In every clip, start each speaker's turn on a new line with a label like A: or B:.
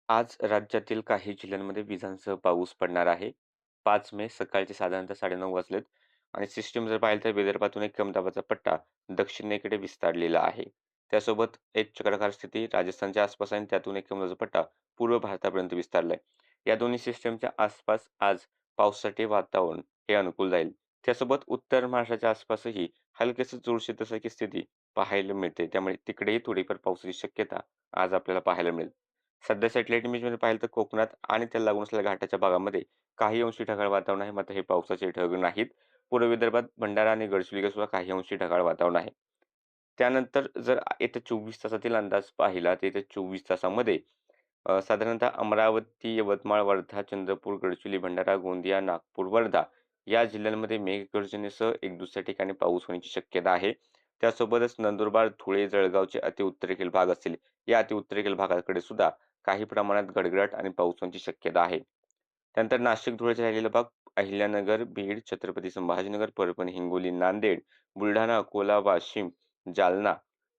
A: आज राज्यातील काही जिल्ह्यांमध्ये विजांसह पाऊस पडणार आहे. 5 मे सकाळचे साधारणतः 9:30 वाजलेत आणि सिस्टीम जर पाहिलं तर विदर्भातून एक कमी दाबाचा पट्टा दक्षिणेकडे विस्तारलेला आहे. त्यासोबत एक चक्राकार स्थिती राजस्थानच्या आसपास आहे आणि त्यातून एक कमी दाबाचा पट्टा पूर्व भारतापर्यंत विस्तारला आहे. या दोन्ही सिस्टीमच्या आसपास आज पावसाचे वातावरण हे अनुकूल राहील. त्यासोबत उत्तर महाराष्ट्राच्या आसपासही हलकेसे जोरशीर स्थिती पाहायला मिळते. त्यामुळे तिकडेही थोडीफार पावसाची शक्यता आज आपल्याला पाहायला मिळेल. सध्या सॅटेलाइट इमेजमध्ये पाहिलं तर कोकणात आणि त्याला लागून असलेल्या घाटाच्या भागामध्ये काही अंशी ढगाळ वातावरण आहे. मात्र हे पावसाचे ढग नाहीत. पूर्व विदर्भात भंडारा आणि गडचिरोलीला सुद्धा काही अंशी ढगाळ वातावरण आहे. त्यानंतर जर येत्या 24 तासातील अंदाज पाहिला तर येत्या 24 तासामध्ये साधारणतः अमरावती, यवतमाळ, वर्धा, चंद्रपूर, गडचिरोली, भंडारा, गोंदिया, नागपूर, वर्धा या जिल्ह्यांमध्ये मेघगर्जनेसह एक दुसऱ्या ठिकाणी पाऊस होण्याची शक्यता आहे. त्यासोबतच नंदुरबार, धुळे, जळगावचे अतिउत्तरेकडील भाग असतील, या अतिउत्तरेकडील भागाकडे सुद्धा काही प्रमाणात गडगडाट आणि पाऊस होण्याची शक्यता आहे. त्यानंतर नाशिक, धुळेचा राहिलेला भाग, अहिल्यानगर, बीड, छत्रपती संभाजीनगर, परभणी, हिंगोली, नांदेड, बुलढाणा, अकोला, वाशिम, जालना,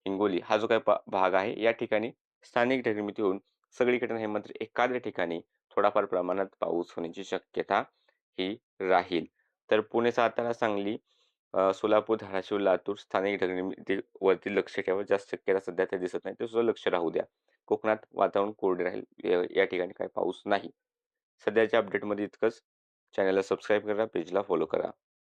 A: हिंगोली हा जो काही भाग आहे, या ठिकाणी स्थानिक ढगमिती होऊन सगळीकडे नाही मात्र एखाद्या ठिकाणी थोडाफार प्रमाणात पाऊस होण्याची शक्यता ही राहील. तर पुणे, सातारा, सांगली, सोलापूर, धाराशिव, लातूर स्थानिक ढगनिमीतीवरती लक्ष ठेवा. जास्त शक्यता सध्या ते दिसत नाही. ते सुद्धा लक्ष राहू द्या. कोकणात वातावरण कोरडे राहील. या ठिकाणी काही पाऊस नाही. सध्याच्या अपडेटमध्ये इतकंच. चॅनलला सबस्क्राईब करा, पेजला फॉलो करा.